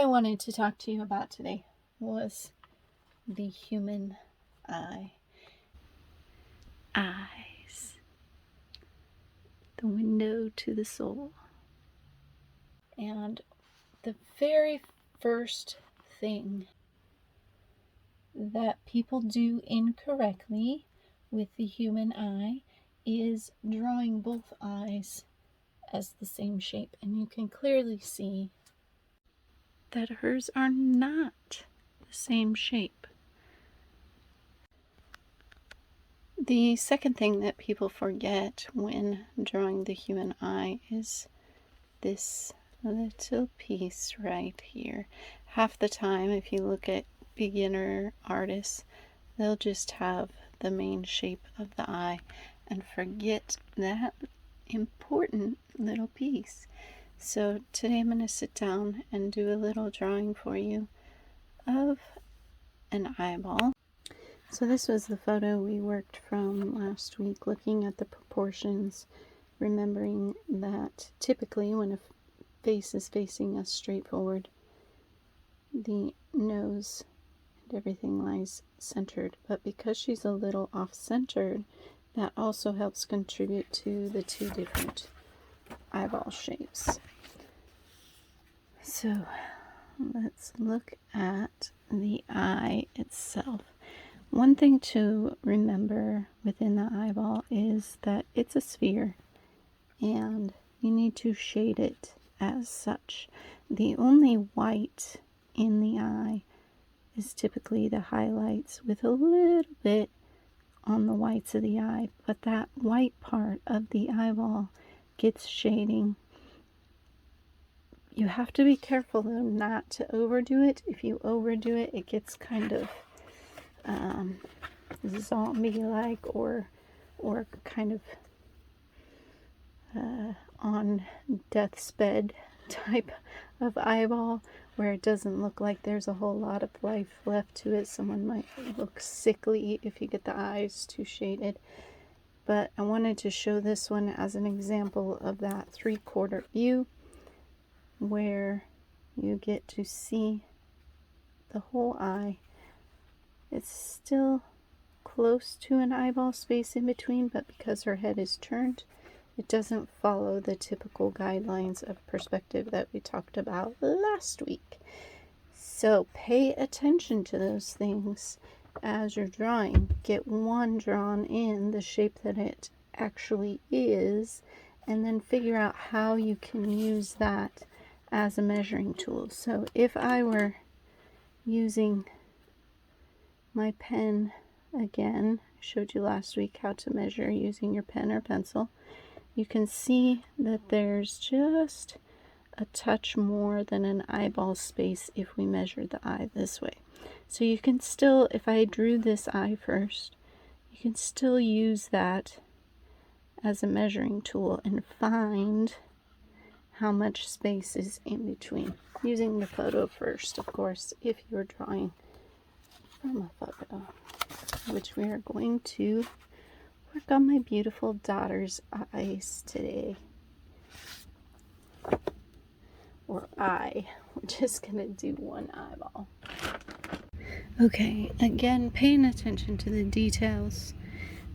wanted to talk to you about today was the human eye. Eyes. The window to the soul. And the very first thing that people do incorrectly with the human eye is drawing both eyes as the same shape. And you can clearly see that hers are not the same shape. The second thing that people forget when drawing the human eye is this little piece right here. Half the time, if you look at beginner artists, they'll just have the main shape of the eye and forget that important little piece. So today I'm going to sit down and do a little drawing for you of an eyeball. So this was the photo we worked from last week, looking at the proportions, remembering that typically when a face is facing us straight forward, the nose and everything lies centered. But because she's a little off-centered, that also helps contribute to the two different eyeball shapes. So let's look at the eye itself. One thing to remember within the eyeball is that it's a sphere and you need to shade it as such. The only white in the eye is typically the highlights with a little bit on the whites of the eye, but that white part of the eyeball gets shading. You have to be careful though not to overdo it. If you overdo it, it gets kind of zombie-like or kind of on death's bed type of eyeball, where it doesn't look like there's a whole lot of life left to it. Someone might look sickly if you get the eyes too shaded. But I wanted to show this one as an example of that 3/4 view, where you get to see the whole eye. It's still close to an eyeball space in between, but because her head is turned, it doesn't follow the typical guidelines of perspective that we talked about last week. So pay attention to those things as you're drawing. Get one drawn in the shape that it actually is, and then figure out how you can use that as a measuring tool. So if I were using my pen again, I showed you last week how to measure using your pen or pencil. You can see that there's just a touch more than an eyeball space if we measured the eye this way. So you can still, if I drew this eye first, you can still use that as a measuring tool and find how much space is in between. Using the photo first, of course, if you're drawing from a photo, which we are going to work on my beautiful daughter's eyes today. Or eye. We're just going to do one eyeball. Okay, again, paying attention to the details.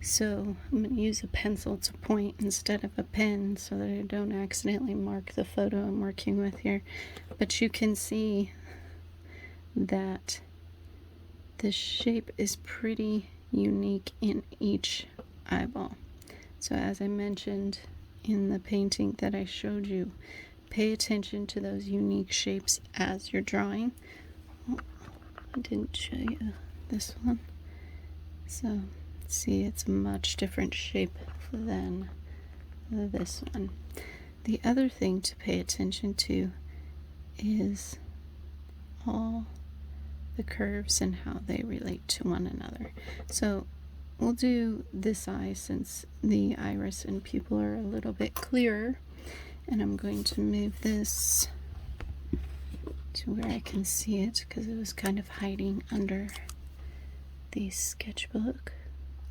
So I'm going to use a pencil to point instead of a pen so that I don't accidentally mark the photo I'm working with here. But you can see that the shape is pretty unique in each eyeball. So as I mentioned in the painting that I showed you, pay attention to those unique shapes as you're drawing. Oh, I didn't show you this one. So see, it's a much different shape than this one. The other thing to pay attention to is all the curves and how they relate to one another. So we'll do this eye since the iris and pupil are a little bit clearer, and I'm going to move this to where I can see it because it was kind of hiding under the sketchbook.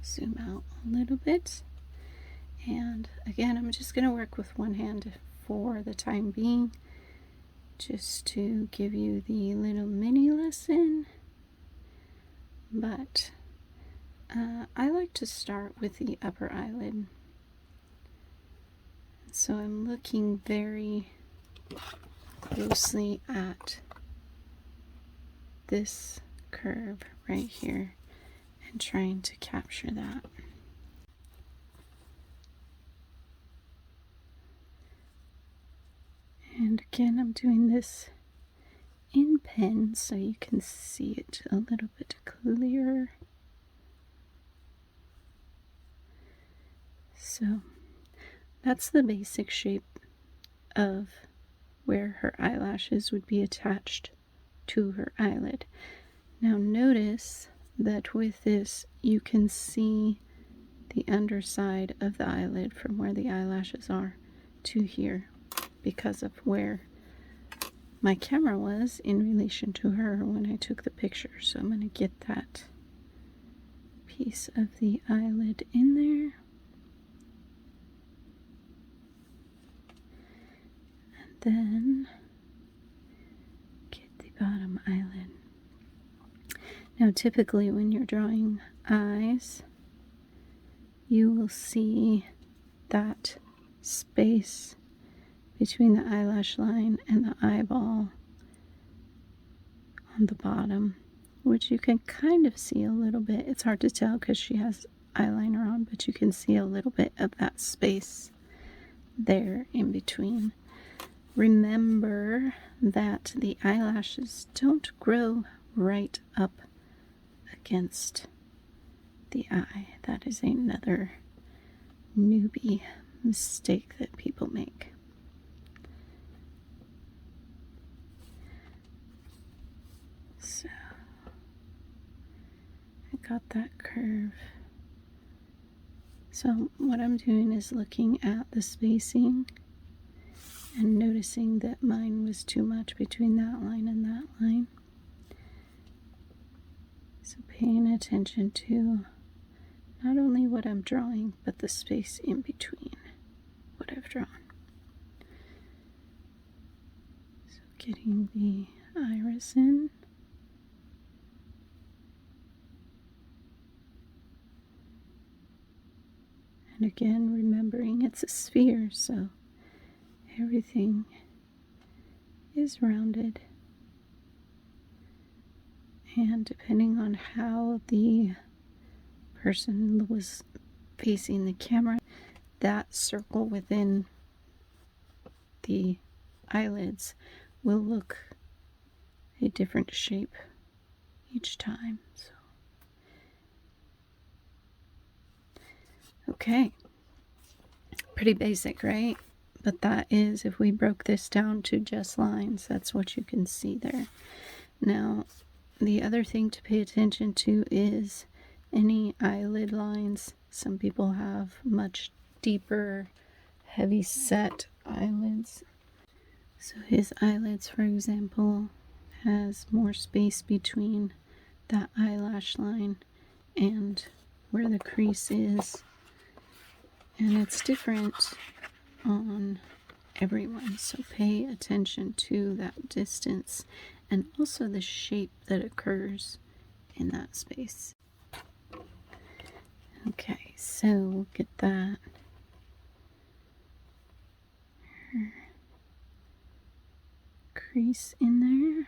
Zoom out a little bit, and again I'm just going to work with one hand for the time being just to give you the little mini lesson, but I like to start with the upper eyelid. So I'm looking very closely at this curve right here and trying to capture that. And again, I'm doing this in pen so you can see it a little bit clearer. So that's the basic shape of where her eyelashes would be attached to her eyelid. Now notice that with this you can see the underside of the eyelid from where the eyelashes are to here because of where my camera was in relation to her when I took the picture. So I'm going to get that piece of the eyelid in there. And then get the bottom eyelid. Now typically when you're drawing eyes, you will see that space between the eyelash line and the eyeball on the bottom, which you can kind of see a little bit. It's hard to tell because she has eyeliner on, but you can see a little bit of that space there in between. Remember that the eyelashes don't grow right up against the eye. That is another newbie mistake that people make. So I got that curve. So what I'm doing is looking at the spacing and noticing that mine was too much between that line and that line. So paying attention to not only what I'm drawing, but the space in between what I've drawn. So getting the iris in. And again, remembering it's a sphere, so everything is rounded. And depending on how the person was facing the camera, that circle within the eyelids will look a different shape each time. So. Okay, pretty basic, right? But that is, if we broke this down to just lines, that's what you can see there. Now, the other thing to pay attention to is any eyelid lines. Some people have much deeper, heavy set eyelids. So his eyelids, for example, has more space between that eyelash line and where the crease is. And it's different on everyone, so pay attention to that distance and also the shape that occurs in that space. Okay, so we'll get that crease in there.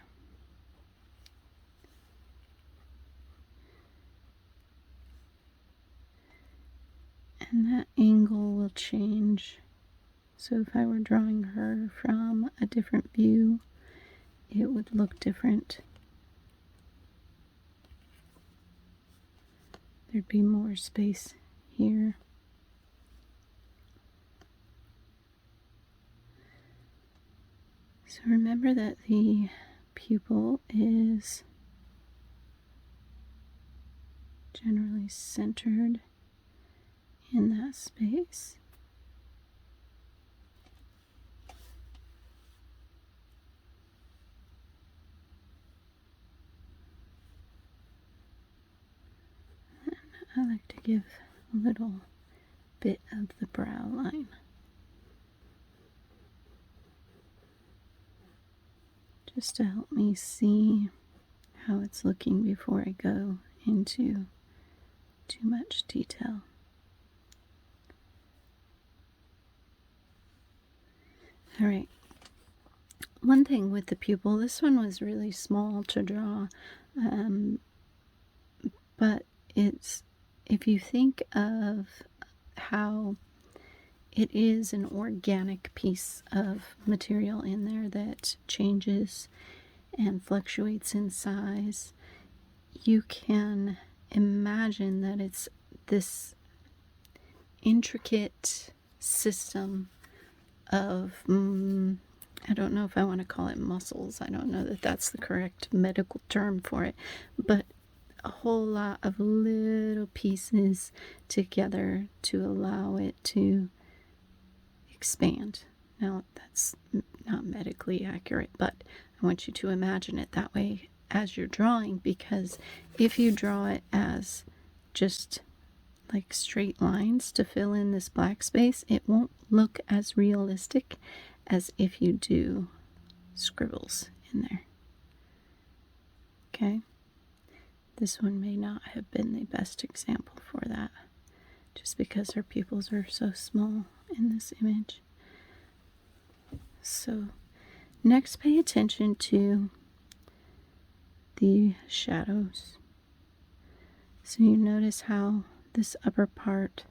And that angle will change. So if I were drawing her from a different view, it would look different. There'd be more space here. So remember that the pupil is generally centered in that space. And I like to give a little bit of the brow line. just to help me see how it's looking before I go into too much detail. All right. One thing with the pupil, this one was really small to draw, but if you think of how it is an organic piece of material in there that changes and fluctuates in size, you can imagine that it's this intricate system of, I don't know if I want to call it muscles. I don't know that that's the correct medical term for it, but a whole lot of little pieces together to allow it to expand. Now, that's not medically accurate, but I want you to imagine it that way as you're drawing, because if you draw it as just like straight lines to fill in this black space, it won't look as realistic as if you do scribbles in there. Okay? This one may not have been the best example for that, just because her pupils are so small in this image. So next, pay attention to the shadows. So you notice how this upper part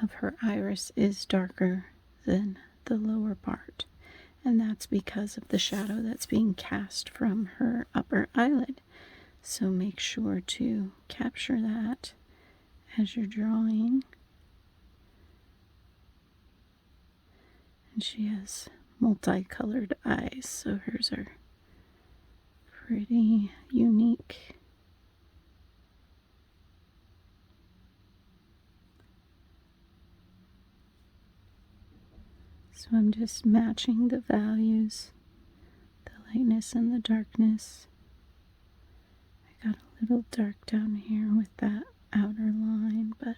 of her iris is darker than the lower part, and that's because of the shadow that's being cast from her upper eyelid. So make sure to capture that as you're drawing. And she has multicolored eyes, so hers are pretty unique. So I'm just matching the values, the lightness and the darkness. I got a little dark down here with that outer line, but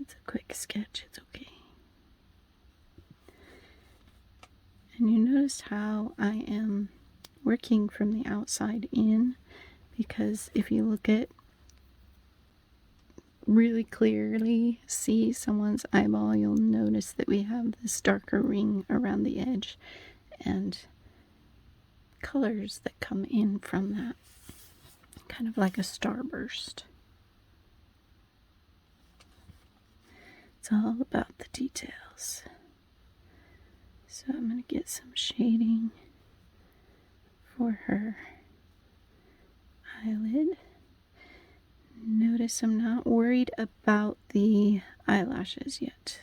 it's a quick sketch, it's okay. And you notice how I am working from the outside in, because if you look at really clearly see someone's eyeball, you'll notice that we have this darker ring around the edge and colors that come in from that, kind of like a starburst. It's all about the details. So I'm going to get some shading for her eyelid. Notice I'm not worried about the eyelashes yet.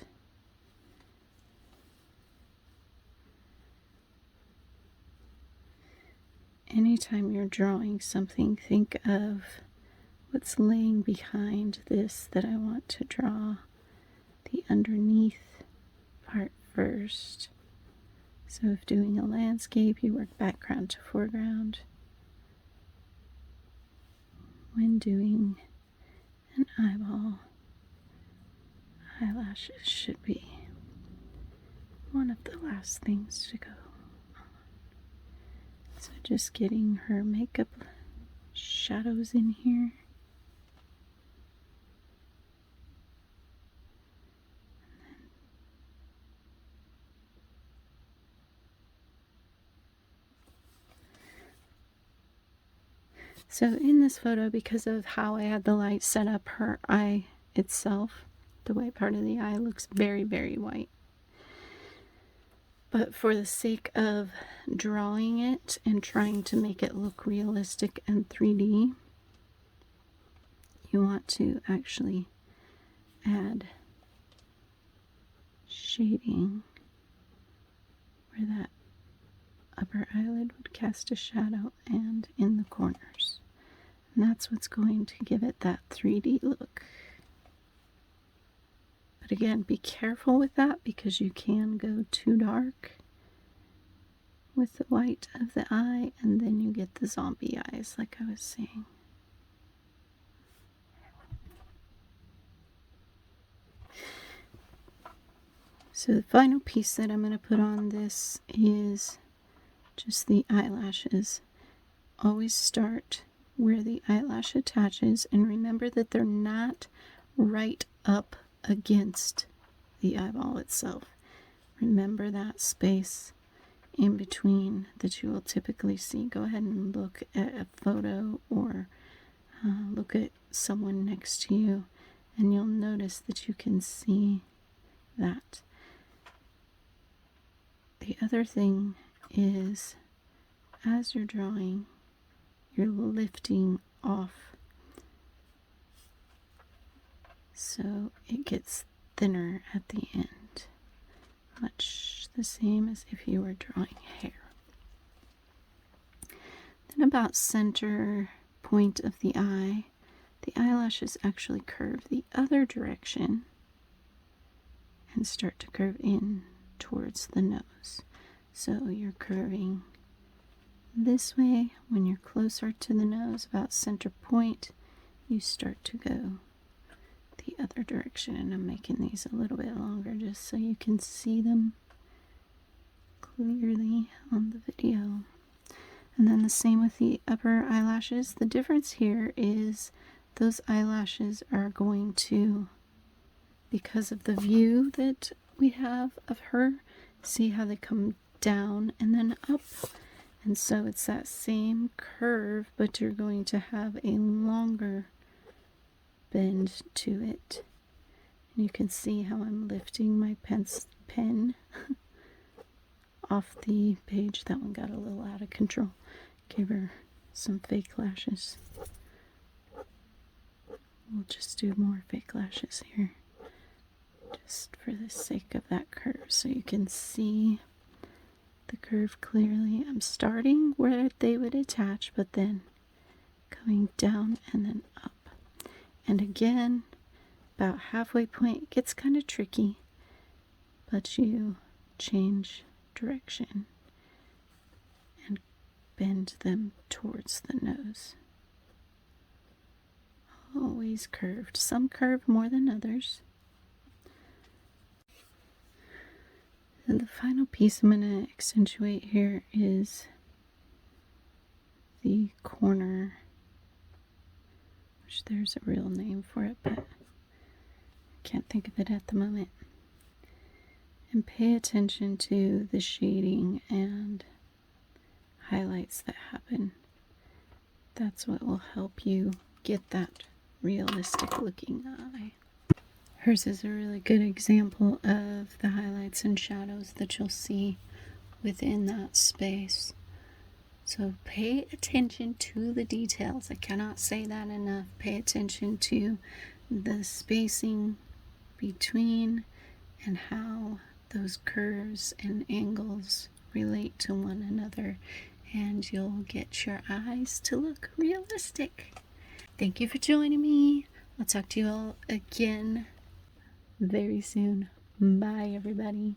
Anytime you're drawing something, think of what's laying behind this that I want to draw, the underneath part first. So if doing a landscape, you work background to foreground. When doing an eyeball, eyelashes should be one of the last things to go on. So just getting her makeup shadows in here. So in this photo, because of how I had the light set up, her eye itself, the white part of the eye, looks very, very white. But for the sake of drawing it and trying to make it look realistic and 3D, you want to actually add shading where that upper eyelid would cast a shadow and in the corners. And that's what's going to give it that 3D look. But again, be careful with that, because you can go too dark with the white of the eye, and then you get the zombie eyes, like I was saying. So the final piece that I'm going to put on this is just the eyelashes. Always start where the eyelash attaches, and remember that they're not right up against the eyeball itself. Remember that space in between that you will typically see. Go ahead and look at a photo or look at someone next to you, and you'll notice that you can see that. The other thing is, as you're drawing, you're lifting off so it gets thinner at the end, much the same as if you were drawing hair. Then about center point of the eye, the eyelashes actually curve the other direction and start to curve in towards the nose. So you're curving this way. When you're closer to the nose, about center point, you start to go the other direction. And I'm making these a little bit longer just so you can see them clearly on the video. And then the same with the upper eyelashes. The difference here is those eyelashes are going to, because of the view that we have of her, see how they come down and then up. And so it's that same curve, but you're going to have a longer bend to it. And you can see how I'm lifting my pen off the page. That one got a little out of control. Gave her some fake lashes. We'll just do more fake lashes here, just for the sake of that curve, so you can see the curve clearly. I'm starting where they would attach, but then coming down and then up. And again, about halfway point, it gets kind of tricky, but you change direction and bend them towards the nose. Always curved. Some curve more than others. And the final piece I'm going to accentuate here is the corner, which there's a real name for it, but I can't think of it at the moment. And pay attention to the shading and highlights that happen. That's what will help you get that realistic looking eye. Hers is a really good example of the highlights and shadows that you'll see within that space. So pay attention to the details. I cannot say that enough. Pay attention to the spacing between and how those curves and angles relate to one another, and you'll get your eyes to look realistic. Thank you for joining me. I'll talk to you all again very soon. Bye, everybody.